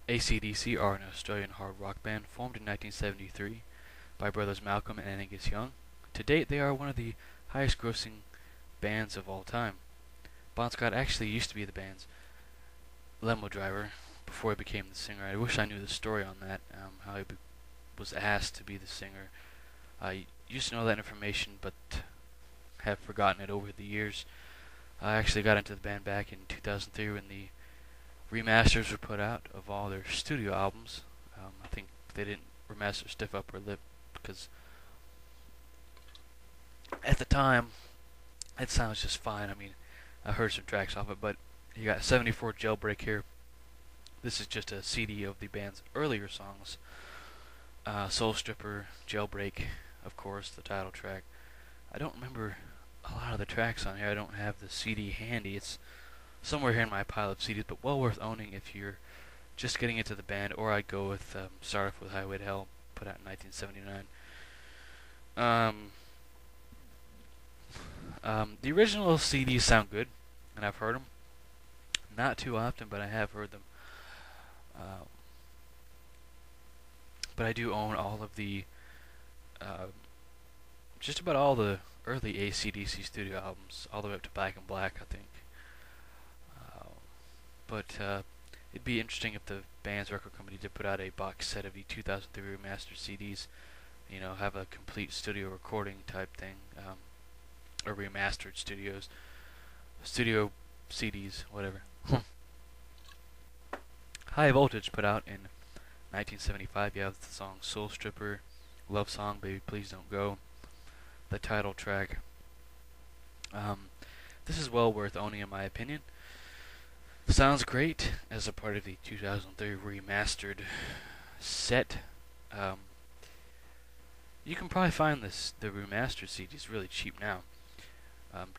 ACDC are an Australian hard rock band formed in 1973 by brothers Malcolm and Angus Young. To date, they are one of the highest grossing bands of all time. Bon Scott actually used to be the band's limo driver before he became the singer. I wish I knew the story on that, how he was asked to be the singer. I used to know that information, but have forgotten it over the years. I actually got into the band back in 2003 when the remasters were put out of all their studio albums. I think they didn't remaster Stiff Upper Lip because at the time it sounds just fine. I mean, I heard some tracks off it, but you got 74 Jailbreak here. This is just a CD of the band's earlier songs. Soul Stripper, Jailbreak, of course, the title track. I don't remember a lot of the tracks on here. I don't have the CD handy. It's somewhere here in my pile of CDs, but well worth owning if you're just getting into the band. Or I'd go with Start Off with Highway to Hell, put out in 1979. The original CDs sound good, and I've heard them. Not too often, but I have heard them. But I do own all of the, just about all the early ACDC studio albums, all the way up to Back in Black, I think. But it'd be interesting if the band's record company did put out a box set of the 2003 remastered CDs. You know, have a complete studio recording type thing, or remastered studio CDs, whatever. High Voltage put out in 1975. You have the song Soul Stripper, Love Song, Baby Please Don't Go, the title track. This is well worth owning in my opinion. Sounds great as a part of the 2003 remastered set. You can probably find the remastered CDs really cheap now.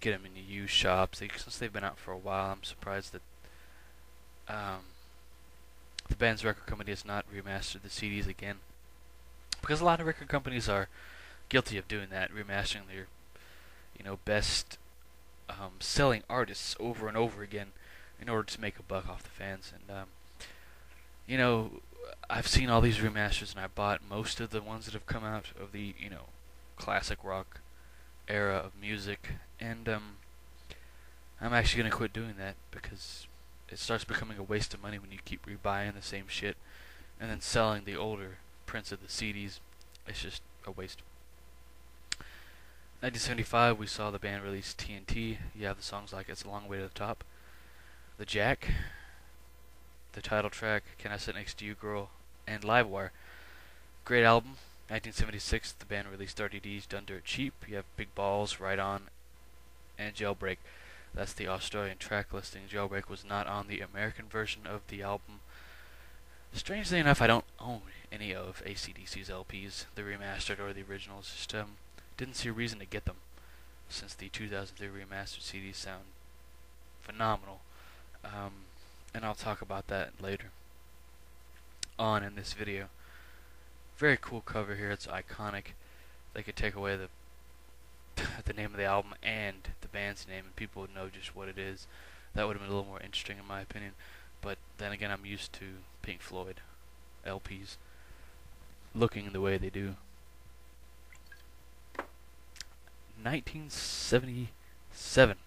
Get them in the used shops. Since they've been out for a while, I'm surprised that the band's record company has not remastered the CDs again. Because a lot of record companies are guilty of doing that, remastering their, best selling artists over and over again in order to make a buck off the fans. And I've seen all these remasters, and I bought most of the ones that have come out of the classic rock era of music, and I'm actually gonna quit doing that because it starts becoming a waste of money when you keep rebuying the same shit and then selling the older prints of the CDs. It's just a waste. 1975, we saw the band release TNT. You have the songs like It's a Long Way to the Top, The Jack, the title track, Can I Sit Next to You Girl, and Livewire. Great album. 1976, the band released 30 Ds, Done Dirt Cheap. You have Big Balls, Right On, and Jailbreak. That's the Australian track listing. Jailbreak was not on the American version of the album. Strangely enough, I don't own any of ACDC's LPs, the remastered or the originals. Just didn't see a reason to get them, since the 2003 remastered CDs sound phenomenal. And I'll talk about that later on in this video. Very cool cover here. It's iconic. They could take away the the name of the album and the band's name, and people would know just what it is. That would have been a little more interesting in my opinion. But then again, I'm used to Pink Floyd LPs looking the way they do. 1977,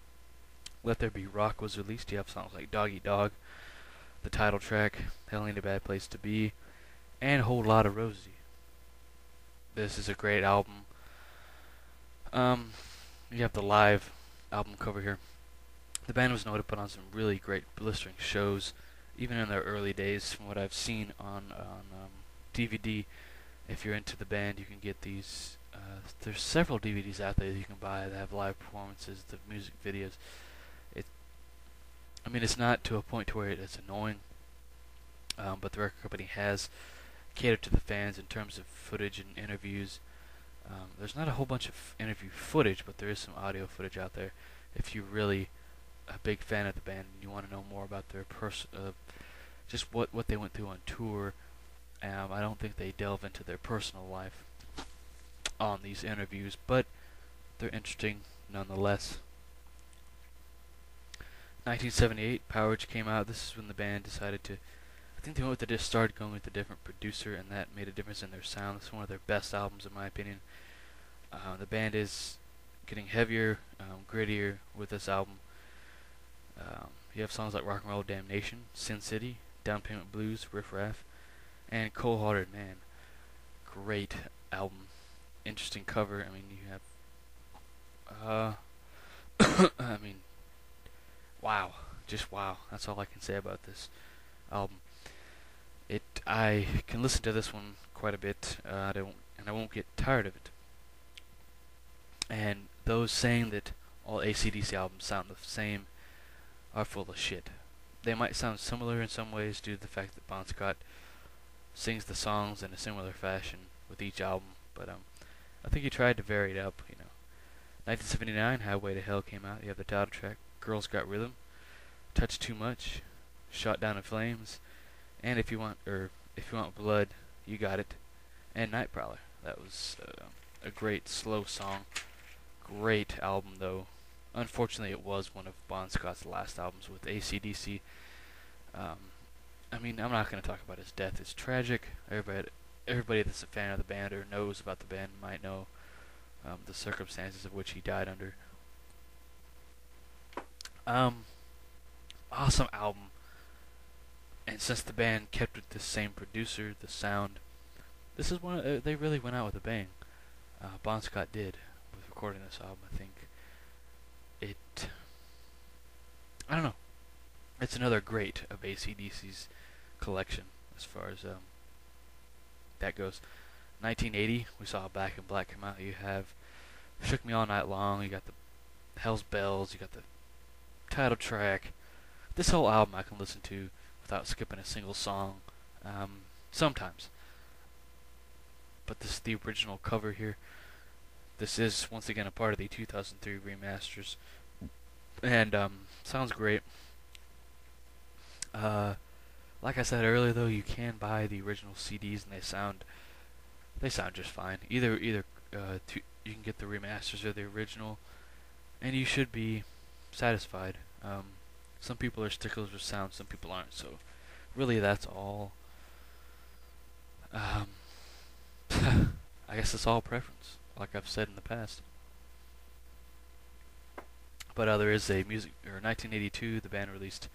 Let There Be Rock was released. You have songs like Dog Eat Dog, the title track, Hell Ain't a Bad Place to Be, and Whole Lotta Rosie. This is a great album. You have the live album cover here. The band was known to put on some really great blistering shows, even in their early days. From what I've seen on DVD, if you're into the band, you can get these. There's several DVDs out there that you can buy that have live performances, the music videos. It's not to a point to where it's annoying, but the record company has catered to the fans in terms of footage and interviews. There's not a whole bunch of interview footage, but there is some audio footage out there. If you're really a big fan of the band and you want to know more about their just what they went through on tour, I don't think they delve into their personal life on these interviews, but they're interesting nonetheless. 1978, Powerage came out. This is when the band decided to I think they just started going with a different producer, and that made a difference in their sound. It's one of their best albums, in my opinion. The band is getting heavier, grittier with this album. You have songs like Rock and Roll Damnation, Sin City, Down Payment Blues, Riff Raff, and Cold Hearted Man. Great album. Interesting cover. I mean, you have, I mean, wow. Just wow. That's all I can say about this album. I can listen to this one quite a bit. I won't get tired of it. And those saying that all ACDC albums sound the same are full of shit. They might sound similar in some ways due to the fact that Bon Scott sings the songs in a similar fashion with each album, but I think he tried to vary it up, 1979, Highway to Hell came out. You have the title track, Girls Got Rhythm, Touch Too Much, Shot Down in Flames, and If You Want Blood, You Got It, and Night Prowler. That was a great slow song. Great album, though. Unfortunately, it was one of Bon Scott's last albums with ACDC. I mean, I'm not going to talk about his death. It's tragic. Everybody that's a fan of the band or knows about the band might know the circumstances of which he died under. Awesome album. And since the band kept with the same producer, the sound, this is one they really went out with a bang. Bon Scott did with recording this album. I think I don't know. It's another great of AC/DC's collection as far as that goes. 1980, we saw Back in Black come out. You have Shook Me All Night Long. You got the Hell's Bells. You got the title track. This whole album I can listen to without skipping a single song. Sometimes. But this is the original cover here. This is once again a part of the 2003 remasters, and sounds great. Like I said earlier, though, you can buy the original CDs, and they sound just fine. Either you can get the remasters or the original, and you should be satisfied. Some people are sticklers with sound, some people aren't. So, really, that's all. I guess it's all preference, like I've said in the past. But there is a 1982, the band released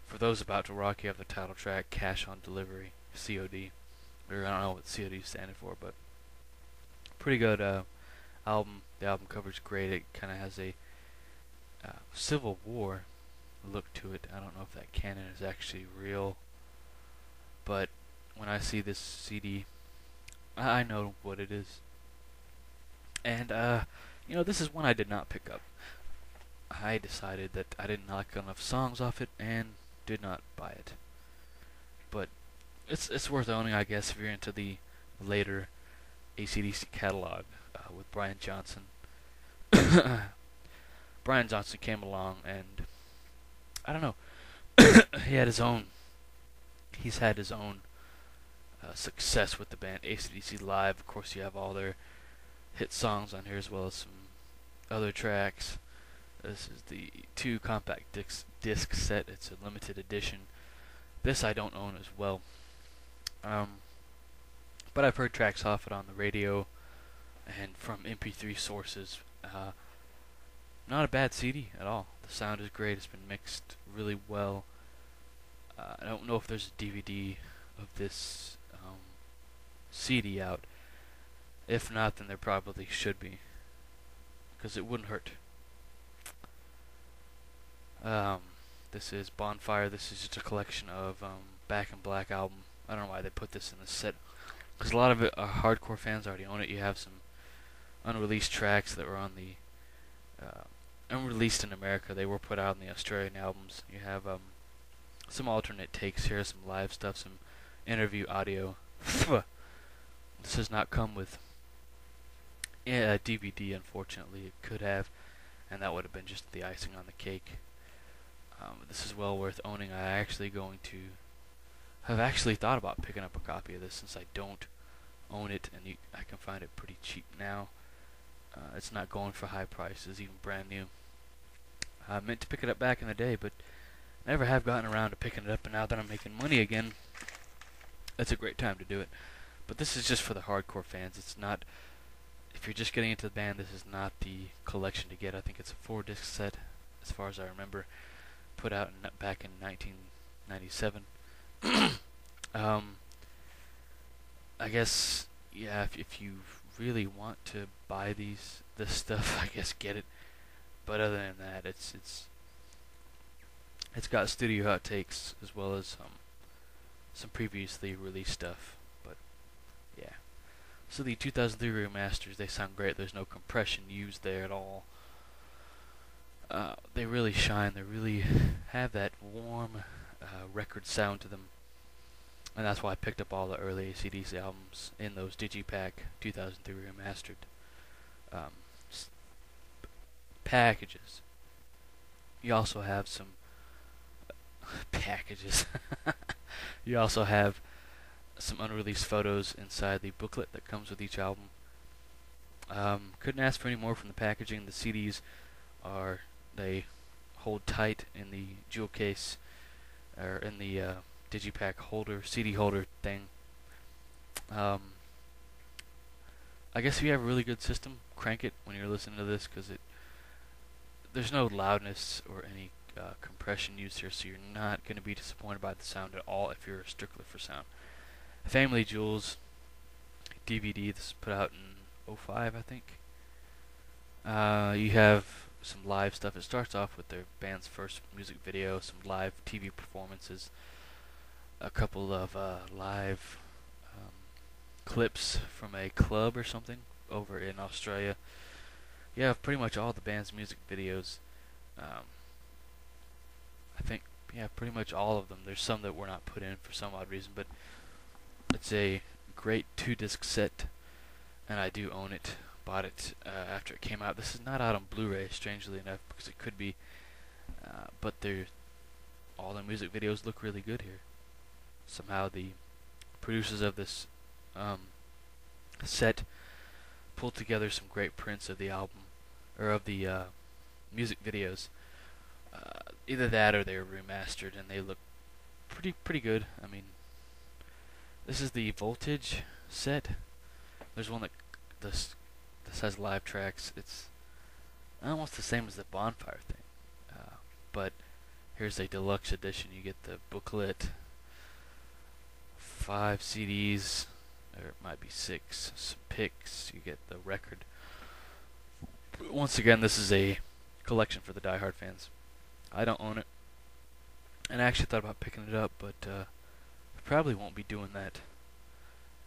For Those About to Rock. You have the title track, Cash on Delivery, COD. Or I don't know what COD standing for, but pretty good album. The album cover's great. It kind of has a Civil War look to it. I don't know if that canon is actually real, but when I see this CD, I know what it is. And, this is one I did not pick up. I decided that I didn't like enough songs off it and did not buy it. But it's worth owning, I guess, if you're into the later AC/DC catalog with Brian Johnson. Brian Johnson came along and, I don't know, he's had his own success with the band AC/DC Live. Of course, you have all their hit songs on here as well as some other tracks. This is the 2 compact disc set. It's a limited edition. This I don't own as well. But I've heard tracks off it on the radio and from MP3 sources. Not a bad CD at all. The sound is great. It's been mixed really well. I don't know if there's a DVD of this CD out. If not, then there probably should be, because it wouldn't hurt. This is Bonfire. This is just a collection of Back in Black album. I don't know why they put this in the set, because a lot of it hardcore fans already own it. You have some unreleased tracks that were on the unreleased in America. They were put out in the Australian albums. You have some alternate takes here, some live stuff, some interview audio. This does not come with a DVD, unfortunately. It could have, and that would have been just the icing on the cake. This is well worth owning. I have actually thought about picking up a copy of this since I don't own it, and I can find it pretty cheap now. It's not going for high prices, even brand new. I meant to pick it up back in the day, but never have gotten around to picking it up, and now that I'm making money again, It's a great time to do it. But this is just for the hardcore fans. It's not, if you're just getting into the band, this is not the collection to get. I think it's a 4-disc set, as far as I remember, put out back in 1997. I guess, yeah, if you really want to buy this stuff, I guess get it. But other than that, it's got studio outtakes as well as some previously released stuff. But yeah, so the 2003 remasters, they sound great. There's no compression used there at all. They really shine. They really have that warm record sound to them. And that's why I picked up all the early ACDC albums in those Digipack 2003 remastered um, packages. You also have some packages. You also have some unreleased photos inside the booklet that comes with each album. Couldn't ask for any more from the packaging. The CDs they hold tight in the jewel case, or in the Digipack holder, CD holder thing. I guess if you have a really good system, crank it when you're listening to this, because there's no loudness or any compression used here, so you're not going to be disappointed by the sound at all if you're strictly for sound. Family Jewels DVD, this is put out in 05, I think. You have some live stuff. It starts off with their band's first music video, some live TV performances, a couple of live clips from a club or something over in Australia. You have pretty much all the band's music videos. I think, yeah, pretty much all of them. There's some that were not put in for some odd reason, but it's a great 2-disc set, and I do own it. Bought it after it came out. This is not out on Blu-ray, strangely enough, because it could be, but all the music videos look really good here. Somehow the producers of this set pulled together some great prints of the album, or of the music videos. Either that or they were remastered, and they look pretty good. I mean, this is the Voltage set. There's one that this has live tracks. It's almost the same as the Bonfire thing, but here's a deluxe edition. You get the booklet, 5 CDs, or it might be 6, some picks. You get the record. Once again, this is a collection for the diehard fans. I don't own it, and I actually thought about picking it up, but I probably won't be doing that,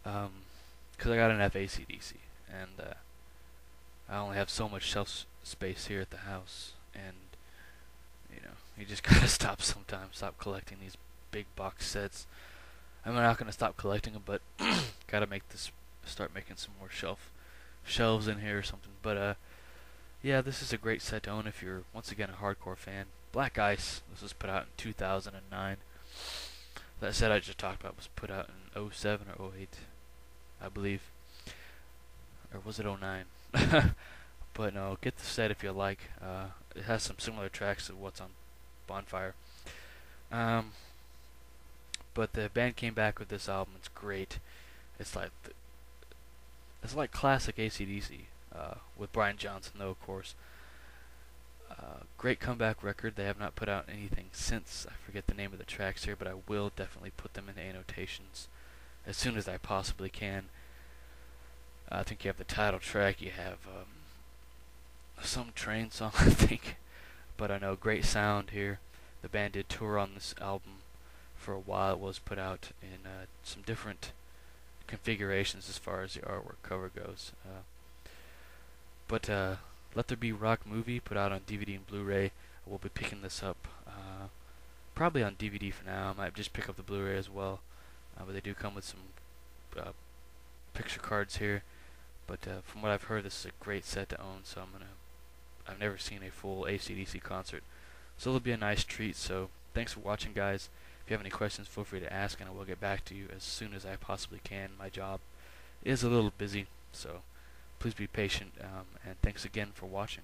because I got enough ACDC, and I only have so much shelf space here at the house, and you just gotta stop sometimes. Stop collecting these big box sets. I'm not gonna stop collecting them, but gotta start making some more shelves in here or something. But yeah, this is a great set to own if you're, once again, a hardcore fan. Black Ice, this was put out in 2009. That set I just talked about was put out in 07 or 08, I believe. Or was it 09? But no, get the set if you like. It has some similar tracks to what's on Bonfire. But the band came back with this album. It's great. It's like classic AC/DC, with Brian Johnson, though, of course. Great comeback record. They have not put out anything since. I forget the name of the tracks here, but I will definitely put them into annotations as soon as I possibly can. I think you have the title track. You have some train song, I think. But I know, great sound here. The band did tour on this album for a while. It was put out in some different configurations as far as the artwork cover goes. But Let There Be Rock movie, put out on DVD and Blu-ray. We'll be picking this up probably on DVD for now. I might just pick up the Blu-ray as well. But they do come with some picture cards here. But from what I've heard, this is a great set to own. So I've never seen a full AC/DC concert, so it'll be a nice treat. So thanks for watching, guys. If you have any questions, feel free to ask, and I will get back to you as soon as I possibly can. My job is a little busy, so please be patient, and thanks again for watching.